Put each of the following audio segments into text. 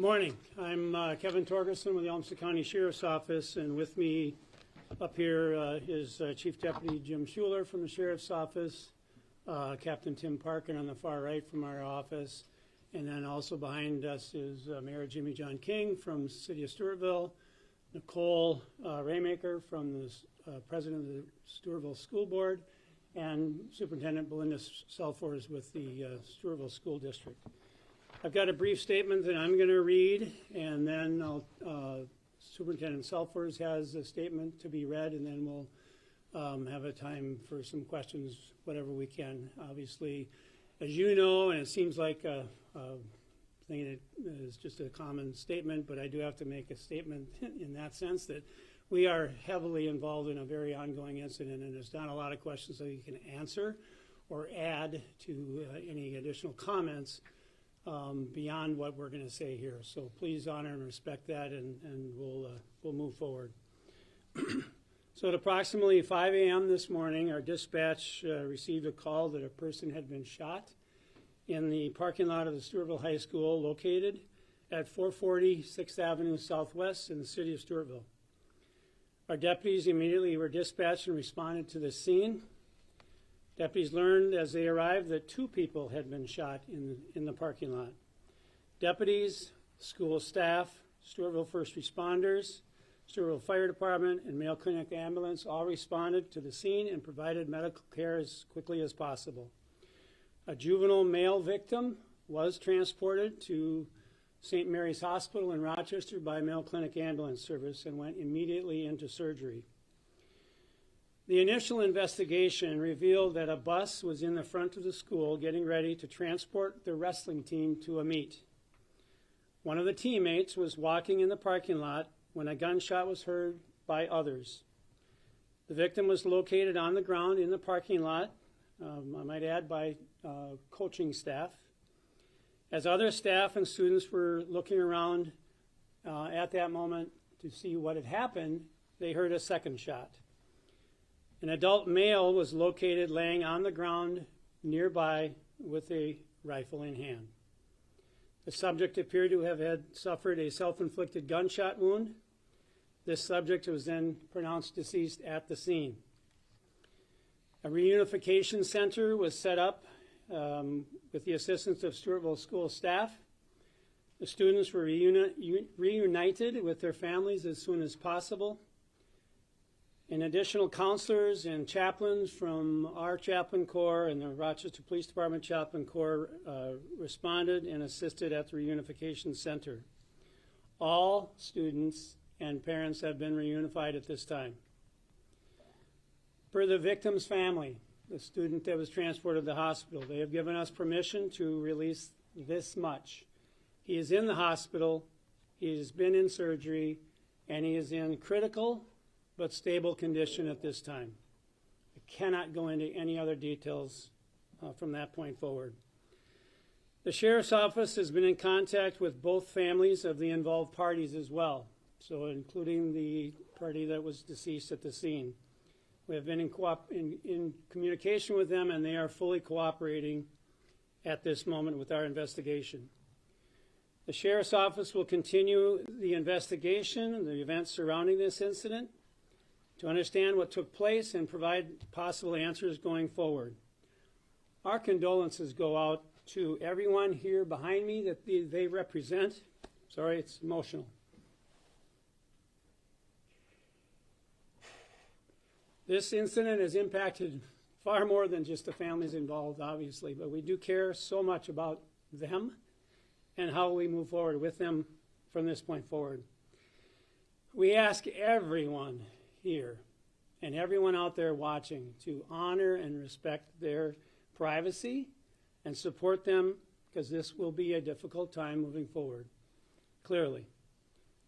Morning. I'm Kevin Torgerson with the Olmsted County Sheriff's Office, and with me up here is Chief Deputy Jim Schuler from the Sheriff's Office, Captain Tim Parkin on the far right from our office, and then also behind us is Mayor Jimmy John King from the City of Stewartville, Nicole Raymaker from the President of the Stewartville School Board, and Superintendent Belinda Selfors with the Stewartville School District. I've got a brief statement that I'm going to read, and then Superintendent Selfors has a statement to be read, and then we'll have a time for some questions, whatever we can. Obviously, as you know, and it seems like a thing that is just a common statement, but I do have to make a statement in that sense that we are heavily involved in a very ongoing incident, and there's not a lot of questions that you can answer or add to any additional comments beyond what we're going to say here. So please honor and respect that, and we'll move forward. So at approximately 5 a.m. this morning, our dispatch received a call that a person had been shot in the parking lot of the Stewartville High School located at 440 6th Avenue Southwest in the city of Stewartville. Our deputies immediately were dispatched and responded to the scene. Deputies learned as they arrived that 2 people had been shot in the parking lot. Deputies, school staff, Stewartville first responders, Stewartville Fire Department, and Mayo Clinic Ambulance all responded to the scene and provided medical care as quickly as possible. A juvenile male victim was transported to St. Mary's Hospital in Rochester by Mayo Clinic Ambulance Service and went immediately into surgery. The initial investigation revealed that a bus was in the front of the school getting ready to transport the wrestling team to a meet. One of the teammates was walking in the parking lot when a gunshot was heard by others. The victim was located on the ground in the parking lot, I might add, by coaching staff. As other staff and students were looking around at that moment to see what had happened, they heard a second shot. An adult male was located laying on the ground nearby with a rifle in hand. The subject appeared to have suffered a self-inflicted gunshot wound. This subject was then pronounced deceased at the scene. A reunification center was set up with the assistance of Stewartville school staff. The students were reunited with their families as soon as possible. And additional counselors and chaplains from our chaplain corps and the Rochester Police Department chaplain corps responded and assisted at the reunification center. All students and parents have been reunified at this time. Per the victim's family, the student that was transported to the hospital, they have given us permission to release this much. He is in the hospital, he has been in surgery, and he is in critical but stable condition at this time. I cannot go into any other details from that point forward. The Sheriff's Office has been in contact with both families of the involved parties as well, so including the party that was deceased at the scene. We have been in communication with them, and they are fully cooperating at this moment with our investigation. The Sheriff's Office will continue the investigation and the events surrounding this incident to understand what took place and provide possible answers going forward. Our condolences go out to everyone here behind me that they represent. Sorry, it's emotional. This incident has impacted far more than just the families involved, obviously, but we do care so much about them and how we move forward with them from this point forward. We ask everyone here and everyone out there watching to honor and respect their privacy and support them, because this will be a difficult time moving forward. Clearly,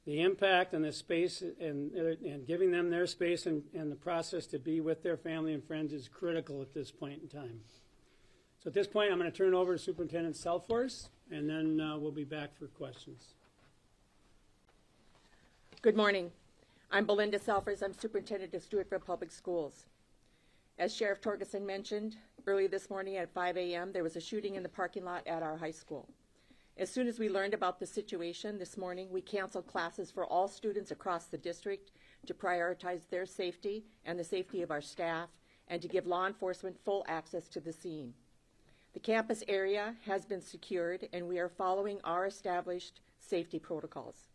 the impact and the space and giving them their space and the process to be with their family and friends is critical at this point in time. So at this point, I'm going to turn it over to Superintendent Selfors, and then we'll be back for questions. Good morning. I'm Belinda Selfors. I'm Superintendent of Stewartville Public Schools. As Sheriff Torgerson mentioned, early this morning at 5 a.m., there was a shooting in the parking lot at our high school. As soon as we learned about the situation this morning, we canceled classes for all students across the district to prioritize their safety and the safety of our staff and to give law enforcement full access to the scene. The campus area has been secured and we are following our established safety protocols.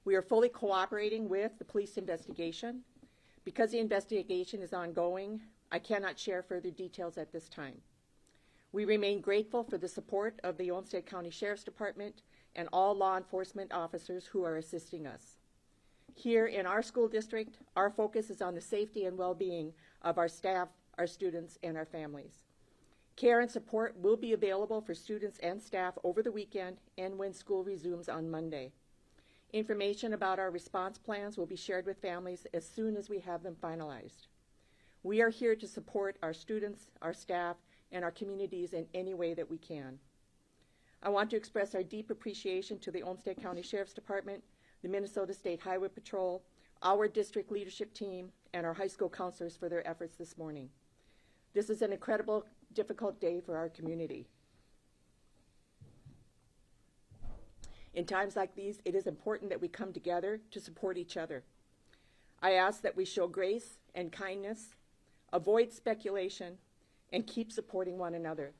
We are fully cooperating with the police investigation. Because the investigation is ongoing, I cannot share further details at this time. We remain grateful for the support of the Olmsted County Sheriff's Department and all law enforcement officers who are assisting us. Here in our school district, our focus is on the safety and well-being of our staff, our students, and our families. Care and support will be available for students and staff over the weekend and when school resumes on Monday. Information about our response plans will be shared with families as soon as we have them finalized. We are here to support our students, our staff, and our communities in any way that we can. I want to express our deep appreciation to the Olmsted County Sheriff's Department, the Minnesota State Highway Patrol, our district leadership team, and our high school counselors for their efforts this morning. This is an incredible, difficult day for our community. In times like these, it is important that we come together to support each other. I ask that we show grace and kindness, avoid speculation, and keep supporting one another.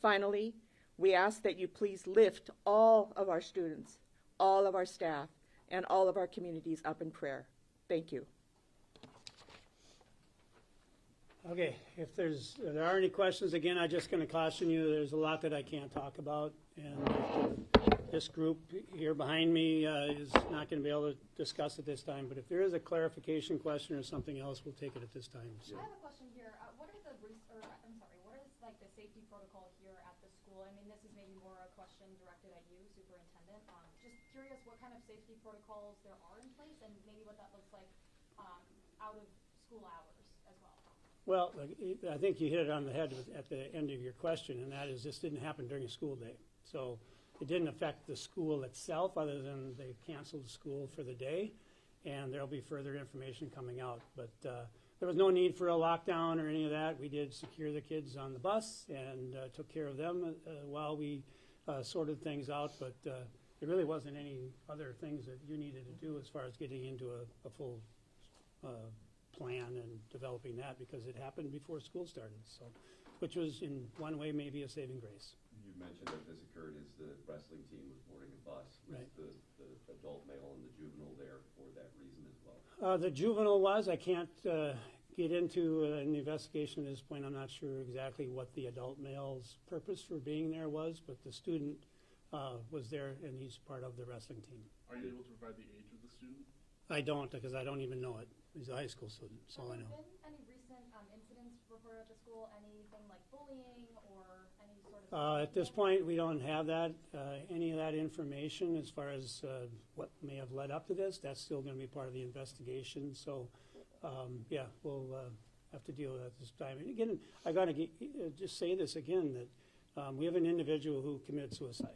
Finally, we ask that you please lift all of our students, all of our staff, and all of our communities up in prayer. Thank you. Okay, if there are any questions, again, I'm just going to caution you, there's a lot that I can't talk about, and this group here behind me is not going to be able to discuss it this time, but if there is a clarification question or something else, we'll take it at this time. So. I have a question here. What is like the safety protocol here at the school? I mean, this is maybe more a question directed at you, Superintendent. Just curious what kind of safety protocols there are in place and maybe what that looks like out of school hours as well. Well, I think you hit it on the head at the end of your question, and that is this didn't happen during a school day. So it didn't affect the school itself other than they canceled the school for the day, and there'll be further information coming out. But there was no need for a lockdown or any of that. We did secure the kids on the bus and took care of them while we sorted things out, but there really wasn't any other things that you needed to do as far as getting into a full plan and developing that because it happened before school started, so which was in one way maybe a saving grace. You mentioned that this occurred as the wrestling team was boarding a bus. Was Right. the adult male and the juvenile there for that reason as well? The juvenile was. I can't get into an investigation at this point. I'm not sure exactly what the adult male's purpose for being there was, but the student was there and he's part of the wrestling team. Are you able to provide the age of the student? I don't because I don't even know it. He's a high school student, that's all I know. Have there been any recent incidents reported at the school, anything like bullying or any sort of... At this point, we don't have that, any of that information as far as what may have led up to this. That's still going to be part of the investigation. So, yeah, we'll have to deal with that this time. And again, I got to just say this again, that we have an individual who committed suicide.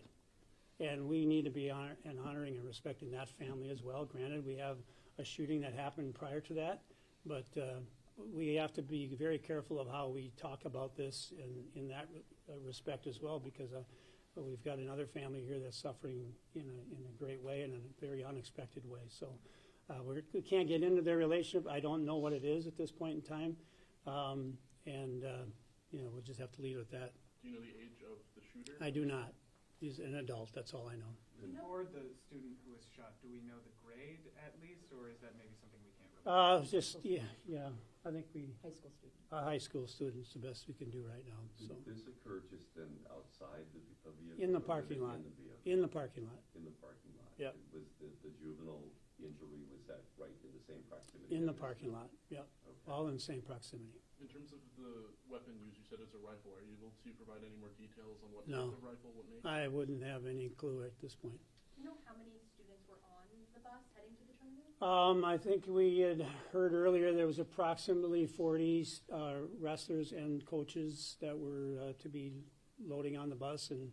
And we need to be honoring and respecting that family as well. Granted, we have a shooting that happened prior to that, but we have to be very careful of how we talk about this in that respect as well, because we've got another family here that's suffering in a great way and in a very unexpected way. So we can't get into their relationship. I don't know what it is at this point in time, and we'll just have to leave it at that. Do you know the age of the shooter? I do not. He's an adult. That's all I know. For the student who was shot, do we know the grade at least, or is that maybe something we can't really? Yeah. I think High school student. high school students the best we can do right now. So Did this occur just then outside the vehicle? in the or was parking it lot. In the vehicle? In the parking lot. In the parking lot. Yep. Was the juvenile injury, was that right in the same proximity? In the as parking lot. Yep. Okay. All in the same proximity. In terms of the weapon used, you said it's a rifle. Are you able to provide any more details on what No. type of rifle, what make? I wouldn't have any clue at this point. Do you know how many students were on the bus heading to the tournament? I think we had heard earlier there was approximately 40 wrestlers and coaches that were to be loading on the bus, and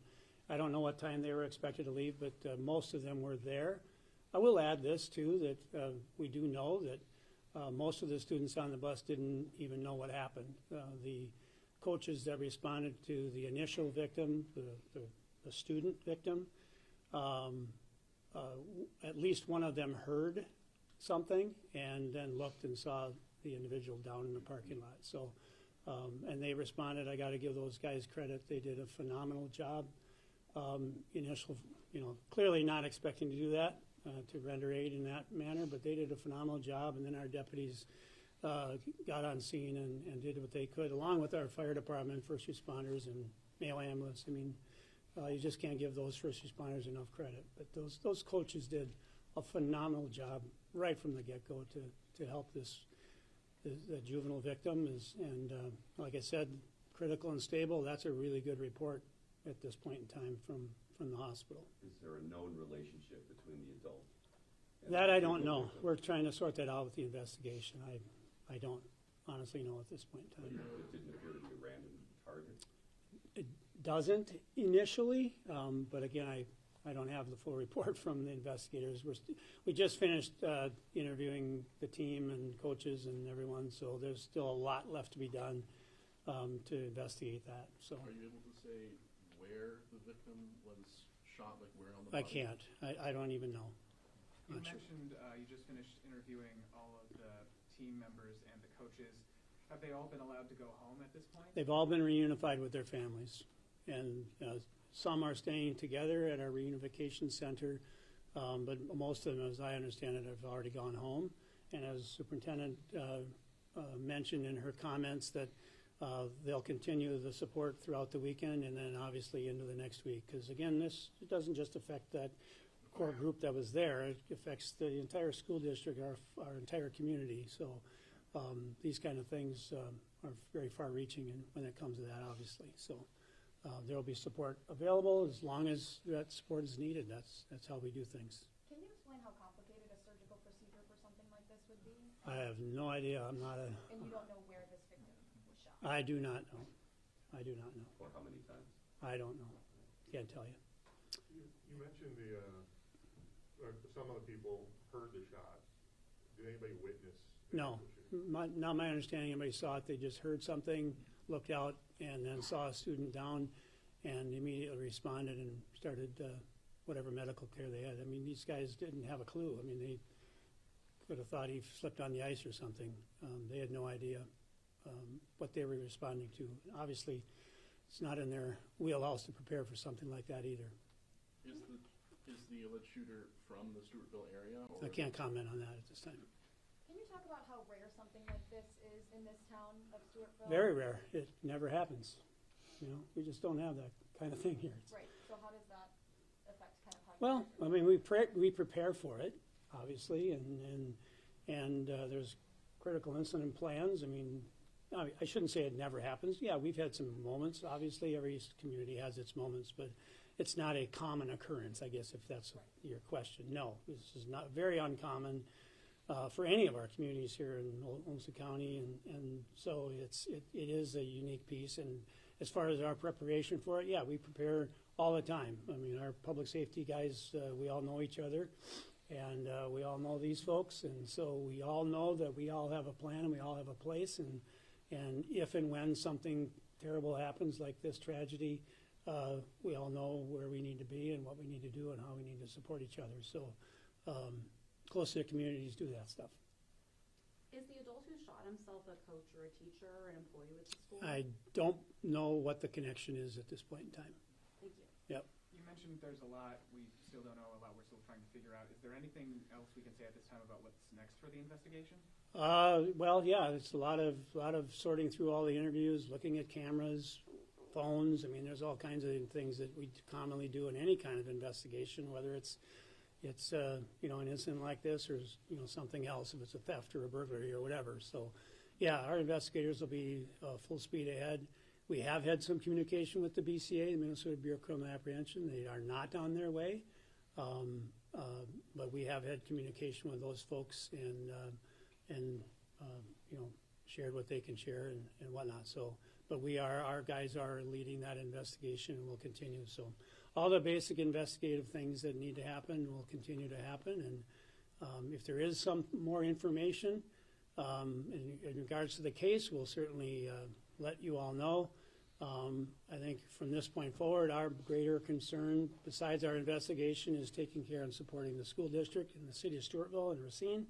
I don't know what time they were expected to leave, but most of them were there. I will add this too, that we do know that most of the students on the bus didn't even know what happened. The coaches that responded to the initial victim, the the student victim. At least one of them heard something and then looked and saw the individual down in the parking lot. So, and they responded. I got to give those guys credit. They did a phenomenal job. Clearly not expecting to do that, to render aid in that manner, but they did a phenomenal job. And then our deputies got on scene and did what they could, along with our fire department, first responders, and mail ambulance. I mean, you just can't give those first responders enough credit. But those coaches did a phenomenal job right from the get-go to help the juvenile victim. And like I said, critical and stable. That's a really good report at this point in time from the hospital. Is there a known relationship between the adult? and That the I don't juvenile know. victim? We're trying to sort that out with the investigation. I don't honestly know at this point in But time. it didn't appear to be a random target. It doesn't initially, but again, I don't have the full report from the investigators. We just finished interviewing the team and coaches and everyone, so there's still a lot left to be done to investigate that. So Are you able to say where the victim was shot, like where on the I body? can't. I don't even know. You Not sure. mentioned you just finished interviewing all of the team members and the coaches. Have they all been allowed to go home at this point? They've all been reunified with their families, and some are staying together at our reunification center, but most of them, as I understand it, have already gone home. And as Superintendent mentioned in her comments, that they'll continue the support throughout the weekend and then obviously into the next week. Because again, it doesn't just affect that core group that was there; it affects the entire school district, our entire community. So. These kind of things are very far-reaching when it comes to that, obviously. So there will be support available as long as that support is needed. That's how we do things. Can you explain how complicated a surgical procedure for something like this would be? I have no idea. I'm not a. And you don't know where this victim was shot? I do not know. I do not know. Or how many times? I don't know. Can't tell you. You mentioned some of the people heard the shots. Did anybody witness? No. Not my understanding. Anybody saw it. They just heard something, looked out, and then saw a student down, and immediately responded and started whatever medical care they had. I mean, these guys didn't have a clue. I mean, they could have thought he slipped on the ice or something. They had no idea what they were responding to. Obviously, it's not in their wheelhouse to prepare for something like that either. Is the alleged shooter from the Stewartville area? Or I can't comment on that at this time. Can you talk about how rare something like this is in this town of Stewartville? Very rare. It never happens. You know, we just don't have that kind of thing here. Right, so how does that affect kind of how you Well, guys are- I mean, we prepare for it, obviously, and there's critical incident plans. I mean, I shouldn't say it never happens. Yeah, we've had some moments. Obviously, every community has its moments, but it's not a common occurrence, I guess, if that's your question. No, this is not very uncommon for any of our communities here in Olmsted County, and so it is a unique piece. And as far as our preparation for it, yeah, we prepare all the time. I mean, our public safety guys, we all know each other, and we all know these folks, and so we all know that we all have a plan and we all have a place, and if and when something terrible happens like this tragedy, we all know where we need to be and what we need to do and how we need to support each other. So close-knit communities do that stuff. Is the adult who shot himself a coach or a teacher or an employee with the school? I don't know what the connection is at this point in time. Thank you. Yep. You mentioned there's a lot we still don't know, a lot we're still trying to figure out. Is there anything else we can say at this time about what's next for the investigation? Well, yeah, it's a lot of sorting through all the interviews, looking at cameras, phones. I mean, there's all kinds of things that we commonly do in any kind of investigation, whether it's an incident like this or something else, if it's a theft or a burglary or whatever. So, yeah, our investigators will be full speed ahead. We have had some communication with the BCA, the Minnesota Bureau of Criminal Apprehension. They are not on their way, but we have had communication with those folks and shared what they can share and whatnot. So, but our guys are leading that investigation and will continue. So, all the basic investigative things that need to happen will continue to happen. And if there is some more information in regards to the case, we'll certainly let you all know. I think from this point forward, our greater concern, besides our investigation, is taking care and supporting the school district in the city of Stewartville and Racine,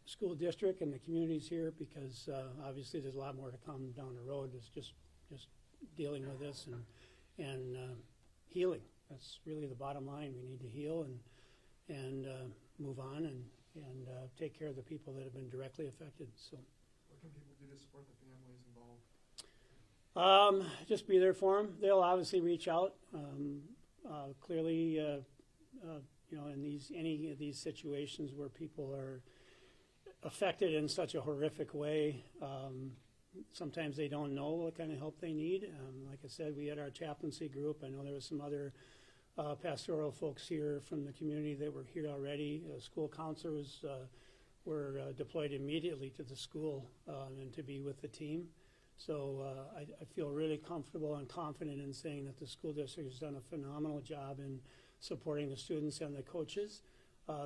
school district and the communities here, because obviously there's a lot more to come down the road. It's just dealing with this and healing. That's really the bottom line. We need to heal and move on and take care of the people that have been directly affected. So, what can people do to support the families involved? Just be there for them. They'll obviously reach out. Clearly, in any of these situations where people are affected in such a horrific way, sometimes they don't know what kind of help they need. Like I said, we had our chaplaincy group. I know there was some other pastoral folks here from the community that were here already. School counselors were deployed immediately to the school and to be with the team. So I feel really comfortable and confident in saying that the school district has done a phenomenal job in supporting the students and the coaches.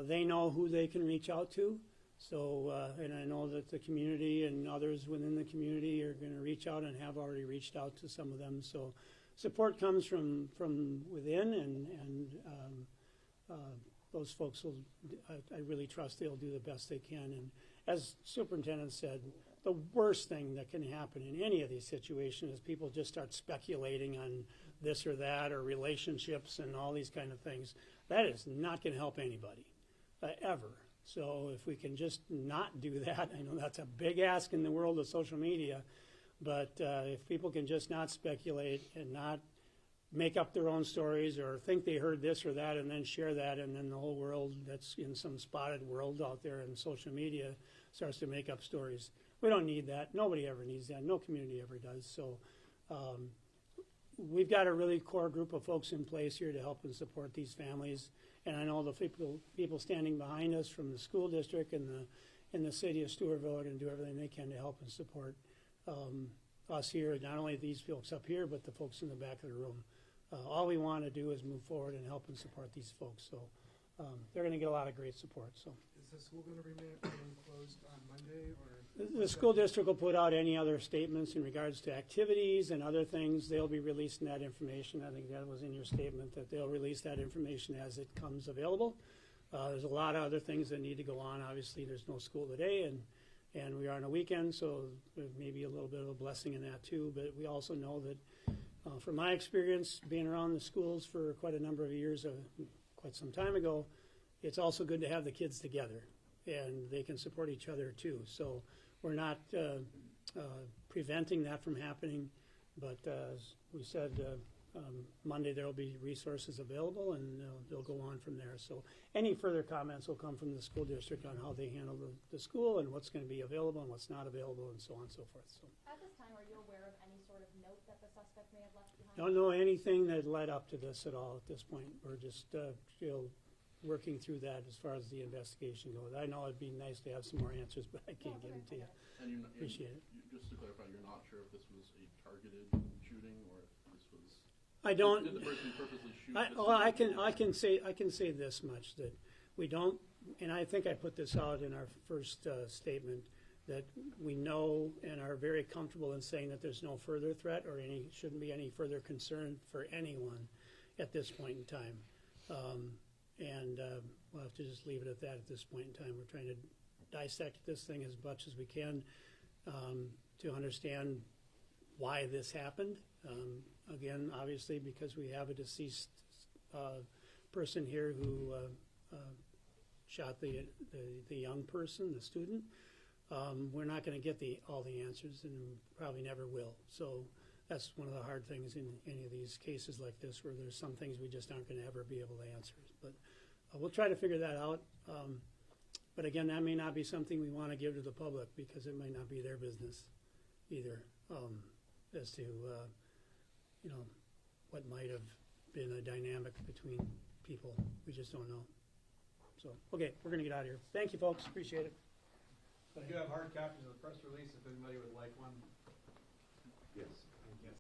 They know who they can reach out to. So, and I know that the community and others within the community are going to reach out and have already reached out to some of them. So support comes from within, and those folks will, I really trust they'll do the best they can. And as superintendent said, the worst thing that can happen in any of these situations is people just start speculating on this or that or relationships and all these kind of things. That is not going to help anybody, ever. So if we can just not do that, I know that's a big ask in the world of social media, but if people can just not speculate and not make up their own stories or think they heard this or that and then share that, and then the whole world that's in some spotted world out there in social media starts to make up stories. We don't need that. Nobody ever needs that. No community ever does. So we've got a really core group of folks in place here to help and support these families. And I know the people standing behind us from the school district and the city of Stewartville are going to do everything they can to help and support us here, not only these folks up here, but the folks in the back of the room. All we want to do is move forward and help and support these folks. So they're going to get a lot of great support. So. Is the school going to remain closed on Monday? Or the school district will put out any other statements in regards to activities and other things. They'll be releasing that information. I think that was in your statement, that they'll release that information as it comes available. There's a lot of other things that need to go on. Obviously, there's no school today, and we are on a weekend, so there may be a little bit of a blessing in that too. But we also know that, from my experience being around the schools for quite a number of years, quite some time ago, it's also good to have the kids together, and they can support each other too. So we're not preventing that from happening, but as we said, Monday there will be resources available, and they'll go on from there. So any further comments will come from the school district on how they handle the school and what's going to be available and what's not available, and so on and so forth. So. At this time, are you aware of any sort of note that the suspect may have left behind? Don't know anything that led up to this at all at this point. We're just still working through that as far as the investigation goes. I know it'd be nice to have some more answers, but I can't give them to you. And Appreciate it. Just to clarify, you're not sure if this was a targeted shooting or if this was. I don't. Did the person purposely shoot? I can say this much, that we don't, and I think I put this out in our first statement, that we know and are very comfortable in saying that there's no further threat or shouldn't be any further concern for anyone at this point in time. And we'll have to just leave it at that at this point in time. We're trying to dissect this thing as much as we can to understand why this happened. Again, obviously, because we have a deceased person here who shot the young person, the student. We're not going to get all the answers, and probably never will. So that's one of the hard things in any of these cases like this, where there's some things we just aren't going to ever be able to answer. But we'll try to figure that out. But again, that may not be something we want to give to the public, because it might not be their business either, as to what might have been a dynamic between people. We just don't know. So, okay, we're going to get out of here. Thank you, folks. Appreciate it. We do have hard copies of the press release if anybody would like one.